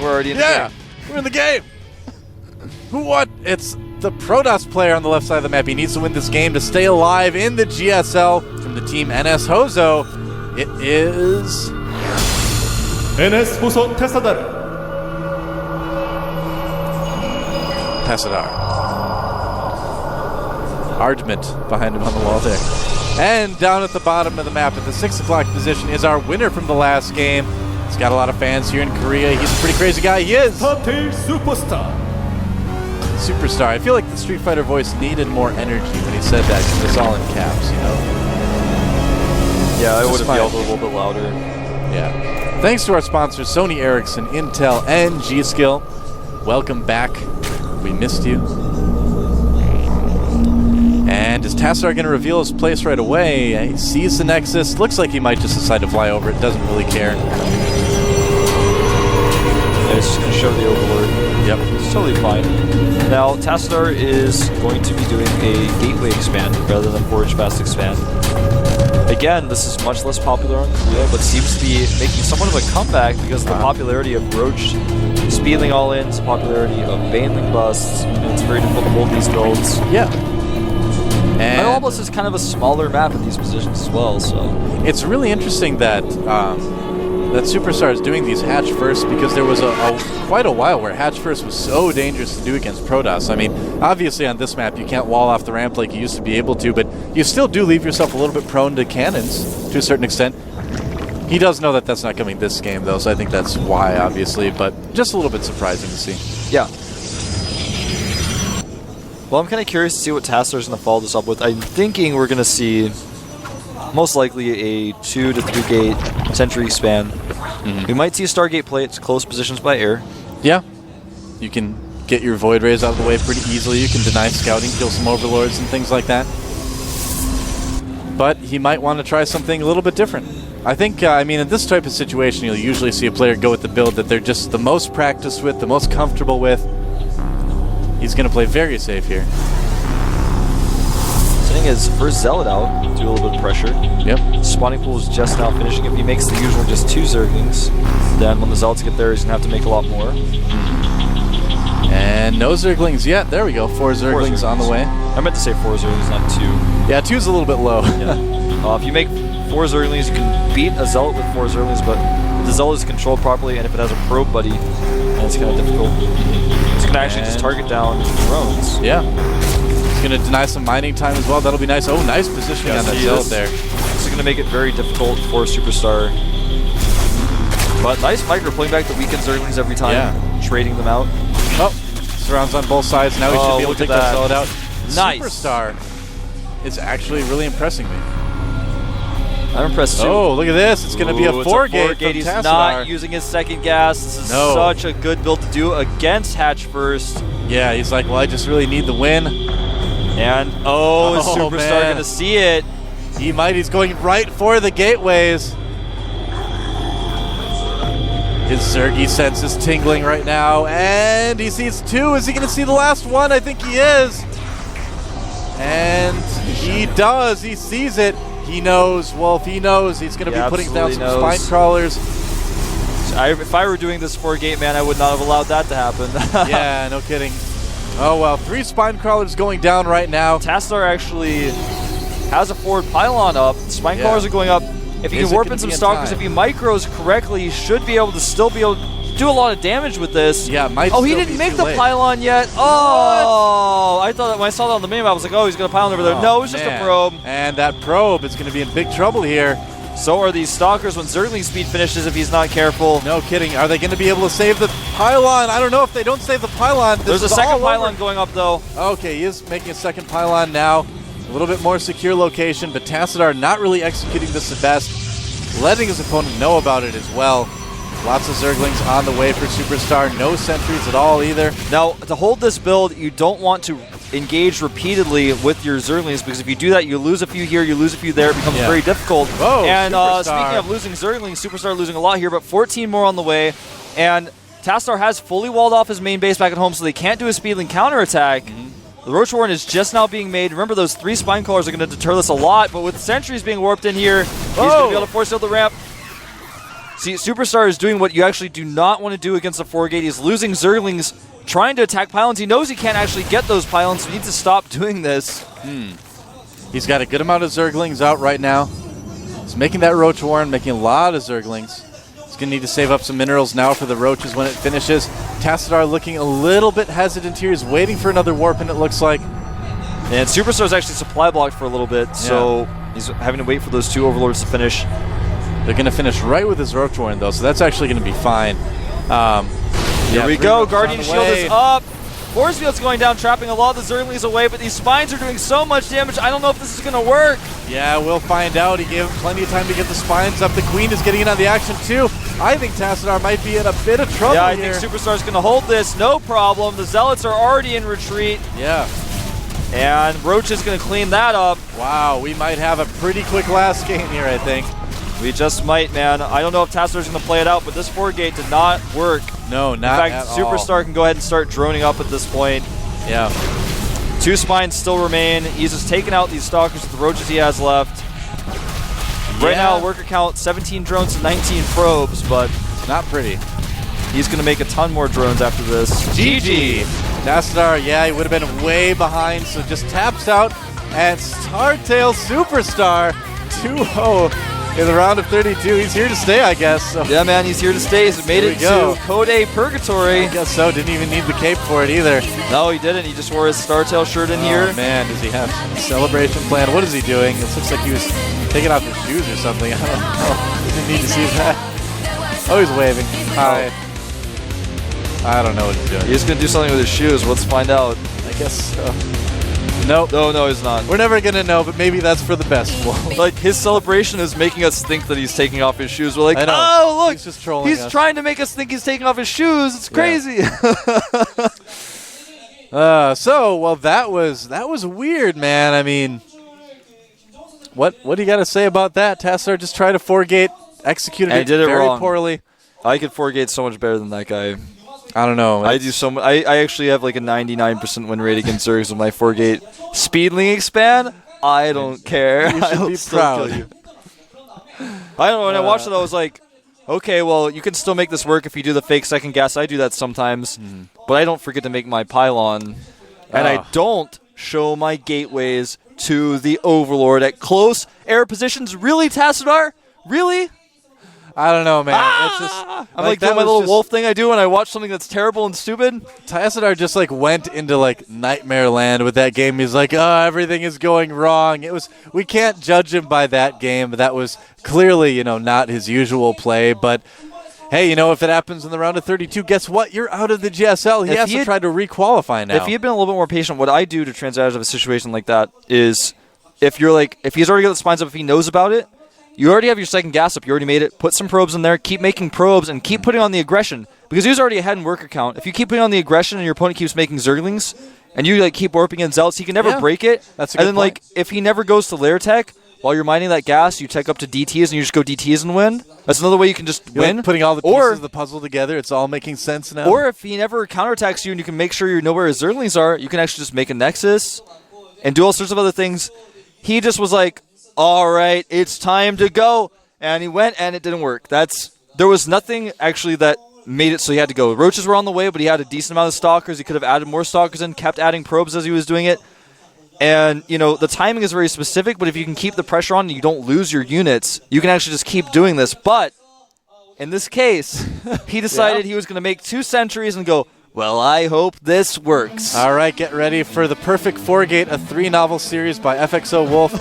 we're already in the game. We're in the game. Who won? It's the Protoss player on the left side of the map. He needs to win this game to stay alive in the GSL from the team NS Hozo. It is NS Hozo Tassadar. Tassadar. Argument behind him on the wall there. And down at the bottom of the map at the 6 o'clock position is our winner from the last game. He's got a lot of fans here in Korea. He's a pretty crazy guy. He is Superstar. Superstar. I feel like the Street Fighter voice needed more energy when he said that because it's all in caps, you know? Yeah, I would have yelled a little bit louder. Yeah. Thanks to our sponsors, Sony Ericsson, Intel, and G-Skill. Welcome back. We missed you. And is Tassadar going to reveal his place right away? He sees the Nexus. Looks like he might just decide to fly over it. Doesn't really care. Yeah, it's just going to show the Overlord. Yep. It's totally fine. Now, Tassadar is going to be doing a Gateway expand rather than Forge Fast expand. Again, this is much less popular on Korea, but seems to be making somewhat of a comeback because of the popularity of Roach speeding all-ins, popularity of Baneling busts, and it's very difficult to hold these builds. Yeah. And Metropolis is kind of a smaller map at these positions as well, so it's really interesting that that Superstar is doing these hatch first because there was quite a while where hatch first was so dangerous to do against Protoss. I mean, obviously on this map you can't wall off the ramp like you used to be able to, but you still do leave yourself a little bit prone to cannons to a certain extent. He does know that that's not coming this game though, so I think that's why, obviously, but just a little bit surprising to see. yeah. Well, I'm kind of curious to see what Tassadar's going to follow this up with. I'm thinking we're going to see most likely a 2 to 3 gate Sentry span. We might see a Stargate play at close positions by air. Yeah. You can get your Void Rays out of the way pretty easily. You can deny scouting, kill some Overlords and things like that. But he might want to try something a little bit different. I think, I mean, in this type of situation, you'll usually see a player go with the build that they're just the most practiced with, the most comfortable with. He's going to play very safe here. Setting his first Zealot out, do a little bit of pressure. Yep. Spawning pool is just now finishing. If he makes the usual just 2 Zerglings, then when the Zealots get there, he's going to have to make a lot more. And no Zerglings yet. There we go. 4 Zerglings on the way. I meant to say 4 Zerglings, not 2. Yeah, 2's a little bit low. Yeah. If you make 4 Zerglings, you can beat a Zealot with 4 Zerglings, but if the Zealot is controlled properly, and if it has a probe buddy, then it's kind of difficult. It's going to actually just target down drones. Yeah. He's going to deny some mining time as well. That'll be nice. Oh, nice positioning on that Zealot there. This is going to make it very difficult for Superstar. But nice micro, pulling back the weakened Zerglings every time, trading them out. Oh, surrounds on both sides. Now he should be able to take that Zealot out. Nice. Superstar is actually really impressing me. I'm impressed too. Oh, look at this. It's going to be a 4-gate from He's Tassadar. not using his second gas. This is such a good build to do against Hatch first. Yeah, he's like, well, I just really need the win. And, is Superstar going to see it? He might. He's going right for the gateways. His Zergy sense is tingling right now, and he sees 2. Is he going to see the last one? I think he is. And he does. He sees it. He knows. Well, if he knows, he's going to be putting down some spine crawlers. If I were doing this 4-gate, man, I would not have allowed that to happen. Yeah, no kidding. Oh, well, 3 spine crawlers going down right now. Tassadar actually has a forward pylon up. Spine crawlers are going up. If he can warp in some Stalkers, if he micros correctly, he should be able to still be able to do a lot of damage with this. Yeah, might he didn't make the pylon yet. Oh, I thought that when I saw that on the minimap, I was like, oh, he's going to pylon over there. No, it's just a probe. And that probe is going to be in big trouble here. So are these Stalkers when Zergling speed finishes if he's not careful. No kidding. Are they going to be able to save the pylon? I don't know if they don't save the pylon. There's a second pylon going up, though. Okay, he is making a second pylon now. A little bit more secure location, but Tassadar not really executing this the best. Letting his opponent know about it as well. Lots of Zerglings on the way for Superstar. No sentries at all either. Now, to hold this build, you don't want to engage repeatedly with your Zerglings, because if you do that, you lose a few here, you lose a few there. It becomes very difficult. Whoa, and speaking of losing Zerglings, Superstar losing a lot here, but 14 more on the way. And Tassadar has fully walled off his main base back at home, so they can't do a speedling counterattack. The Roach Warren is just now being made. Remember, those 3 spine crawlers are going to deter this a lot, but with sentries being warped in here, he's going to be able to force out the ramp. See, Superstar is doing what you actually do not want to do against a 4-gate. He's losing Zerglings, trying to attack pylons. He knows he can't actually get those pylons, so he needs to stop doing this. He's got a good amount of Zerglings out right now. He's making that Roach Warren, making a lot of Zerglings. He's going to need to save up some minerals now for the Roaches when it finishes. Tassadar looking a little bit hesitant here. He's waiting for another warp, and it looks like. And Superstar's actually supply blocked for a little bit, so he's having to wait for those 2 Overlords to finish. They're going to finish right with his Roach Warren, though, so that's actually going to be fine. Here we go. Guardian Shield is up. Force Field's going down, trapping a lot of the Zerglings away, but these Spines are doing so much damage, I don't know if this is going to work. Yeah, we'll find out. He gave him plenty of time to get the Spines up. The Queen is getting in on the action, too. I think Tassadar might be in a bit of trouble here. here. I think Superstar's going to hold this, no problem. The Zealots are already in retreat. Yeah. And Roach is going to clean that up. Wow, we might have a pretty quick last game here, I think. We just might, man. I don't know if Tassadar's going to play it out, but this 4-gate did not work. No, not in fact, at Superstar can go ahead and start droning up at this point. Yeah. 2 Spines still remain. He's just taking out these Stalkers with the Roaches he has left. Right now, worker count 17 drones and 19 probes, but not pretty. He's going to make a ton more drones after this. GG. Tassadar, yeah, he would have been way behind, so just taps out. And Startail Superstar 2-0 in the round of 32. He's here to stay, I guess. So. Yeah, man, he's here to stay. He's made it to Code A Purgatory. I guess so. Didn't even need the cape for it either. No, he didn't. He just wore his Startail shirt in here. Oh, man, does he have a celebration plan? What is he doing? It looks like he was taking off his shoes or something. I don't know. Didn't need to see that. Oh, he's waving. Hi. I don't know what he's doing. He's going to do something with his shoes. Let's find out. I guess so. Nope. No, he's not. We're never going to know, but maybe that's for the best. Like, his celebration is making us think that he's taking off his shoes. We're like, I know. oh, look. He's just trolling us. Trying to make us think he's taking off his shoes. It's crazy. Yeah. Well, that was weird, man. I mean, what do you got to say about that? Tassadar just tried to 4-gate, executed it very poorly. I could 4-gate so much better than that guy. I don't know. I do so much. I actually have like a 99% win rate against Zergs with my 4-gate speedling expand. I don't care. You should be proud. I don't know. When I watched it, I was like, okay, well, you can still make this work if you do the fake second gas. I do that sometimes, but I don't forget to make my pylon, and I don't show my gateways to the Overlord at close air positions. Really, Tassadar? Really? I don't know, man. It's just, I'm like doing my little wolf thing I do when I watch something that's terrible and stupid. Tassadar just like went into like nightmare land with that game. He's like, oh, everything is going wrong. We can't judge him by that game. That was clearly, not his usual play. But hey, if it happens in the round of 32, guess what? You're out of the GSL. He has to try to requalify now. If he had been a little bit more patient, what I do to transit out of a situation like that is if he's already got the spines up, if he knows about it, you already have your second gas up. You already made it. Put some probes in there. Keep making probes and keep putting on the aggression. Because he was already ahead in worker count. If you keep putting on the aggression and your opponent keeps making Zerglings, and you keep warping in Zealots, he can never break it. That's a good point. If he never goes to lair tech, while you're mining that gas, you tech up to DTs and you just go DTs and win. That's another way you can just win. Putting all the pieces of the puzzle together, it's all making sense now. Or if he never counterattacks you and you can make sure you know where his Zerglings are, you can actually just make a Nexus and do all sorts of other things. He just was like, all right, it's time to go. And he went, and it didn't work. There was nothing, actually, that made it so he had to go. Roaches were on the way, but he had a decent amount of Stalkers. He could have added more Stalkers in, kept adding probes as he was doing it. And, the timing is very specific, but if you can keep the pressure on and you don't lose your units, you can actually just keep doing this. But, in this case, he decided he was going to make 2 sentries and go, well, I hope this works. All right, get ready for the Perfect 4-Gate, a 3-novel series by FXO Wolf,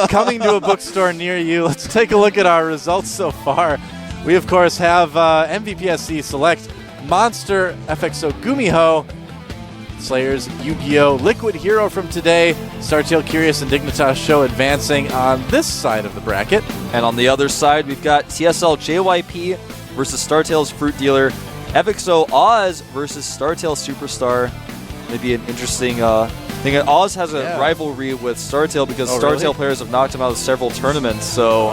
coming to a bookstore near you. Let's take a look at our results so far. We, of course, have MVPSC Select, Monster, FXO Gumiho, Slayers, Yu-Gi-Oh!, Liquid Hero from today, Startail Curious, and Dignitas Show advancing on this side of the bracket. And on the other side, we've got TSL JYP versus Startail's Fruit Dealer, FXO Oz versus Startail Superstar. Maybe an interesting thing. Oz has a rivalry with Startail because Startail players have knocked him out of several tournaments. So,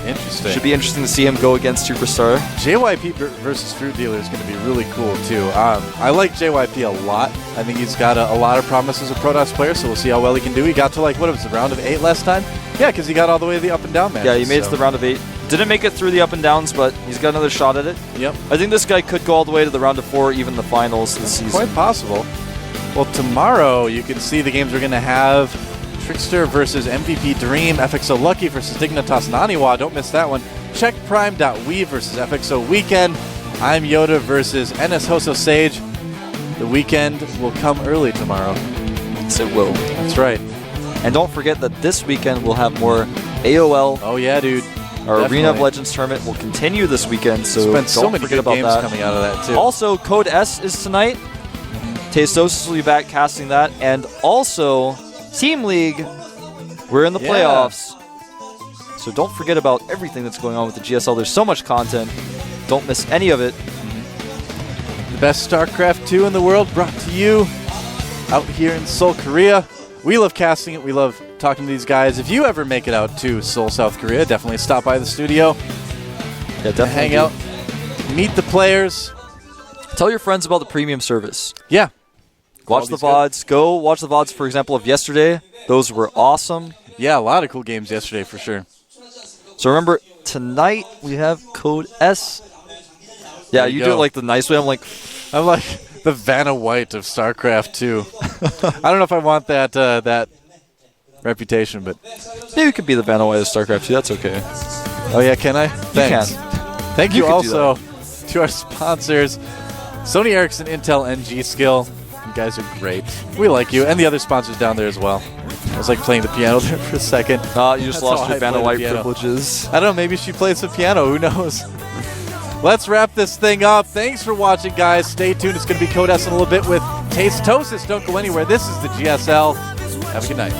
interesting. Should be interesting to see him go against Superstar. JYP versus Fruit Dealer is going to be really cool too. I like JYP a lot. I think he's got a lot of promise as a Protoss player. So we'll see how well he can do. He got to round of 8 last time. Yeah, because he got all the way to the up and down match. Yeah, he made it to the round of 8. Didn't make it through the up and downs, but he's got another shot at it. Yep. I think this guy could go all the way to the round of 4, even the finals this season. Quite possible. Well, tomorrow you can see the games we're going to have. Trickster versus MVP Dream, FXO Lucky versus Dignitas Naniwa. Don't miss that one. Check Prime.we versus FXO Weekend. I'm Yoda versus NS Hoso Sage. The weekend will come early tomorrow. Yes, it will. That's right. And don't forget that this weekend we'll have more AOL. Oh yeah, dude. Our Definitely. Arena of Legends tournament will continue this weekend, so Spent so don't many forget good about games that. coming out of that too. Also, Code S is tonight. Tastosis will be back casting that, and also Team League. We're in the Yeah. playoffs, so don't forget about everything that's going on with the GSL. There's so much content. Don't miss any of it. The best StarCraft 2 in the world brought to you out here in Seoul, Korea. We love casting it. We love talking to these guys. If you ever make it out to Seoul, South Korea, definitely stop by the studio. Yeah, definitely Hang out, meet the players. Tell your friends about the premium service. Yeah. Watch the Quality's VODs. Go watch the VODs, for example, of yesterday. Those were awesome. Yeah, a lot of cool games yesterday for sure. So remember, tonight we have Code S. Yeah, There you you do it go. like the nice way. I'm like the Vanna White of StarCraft 2. I don't know if I want that that reputation, but maybe you could be the Vanna White of StarCraft 2. That's okay. oh yeah, can I? Thanks. You Thank you could do also to our sponsors, Sony Ericsson, Intel, and G-Skill. You guys are great. We like you, and the other sponsors down there as well. I was like playing the piano there for a second. You just That's lost how your I Vanna play the White piano. privileges. I don't know, maybe she plays the piano. Who knows? Let's wrap this thing up. Thanks for watching, guys. Stay tuned. It's going to be Code S in a little bit with Tastosis. Don't go anywhere. This is the GSL. Have a good night.